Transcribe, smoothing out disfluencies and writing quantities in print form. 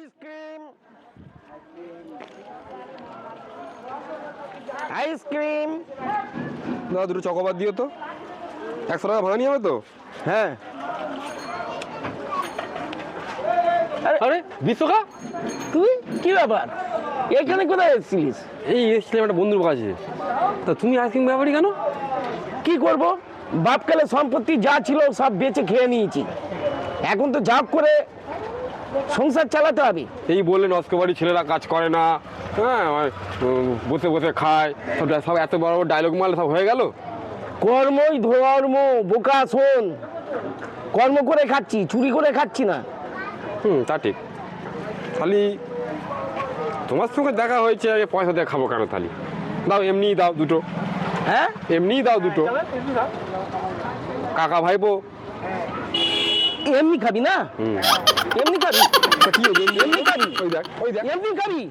Ice cream ice cream না, দুটো chocobar দিও তো। 100 টাকা ভাড়া নিয়ে হবে তো? হ্যাঁ। আরে বিশ্বকা, তুই কি ব্যাপার এখানে কোথায় এসেছিলিস? এই এসেছিলাম একটা বন্ধুর কাছে। তা তুমি আইসক্রিম ব্যাপারই কেন? কি করব, বাপকালে সম্পত্তি যা ছিল সব বেচে খেয়ে নিয়েছি, এখন তো জব করে সংসার চালাতে হবে। এই বললে নস্ক বাড়ি ছেলেরা কাজ করে না, হ্যাঁ বসে বসে খায়, সব এত বড় বড় ডায়লগ মারলে সব হয়ে গেল। কর্মই ধর্ম, বোকা শোন, কর্ম করে খাচ্ছি, চুরি করে খাচ্ছি না। তা ঠিক। খালি তোমার সঙ্গে দেখা হয়েছে, আগে পয়সা দিয়ে খাবো কেন? থালি দাও, এমনিই দাও দুটো। হ্যাঁ, এমনিই দাও দুটো, কাকা ভাইবো। এমনি খাবি না? এমনি খাবি? তা কি হয়েছে? এমনি খাবি? ওই দেখ, ওই দেখ। এমনি খাবি?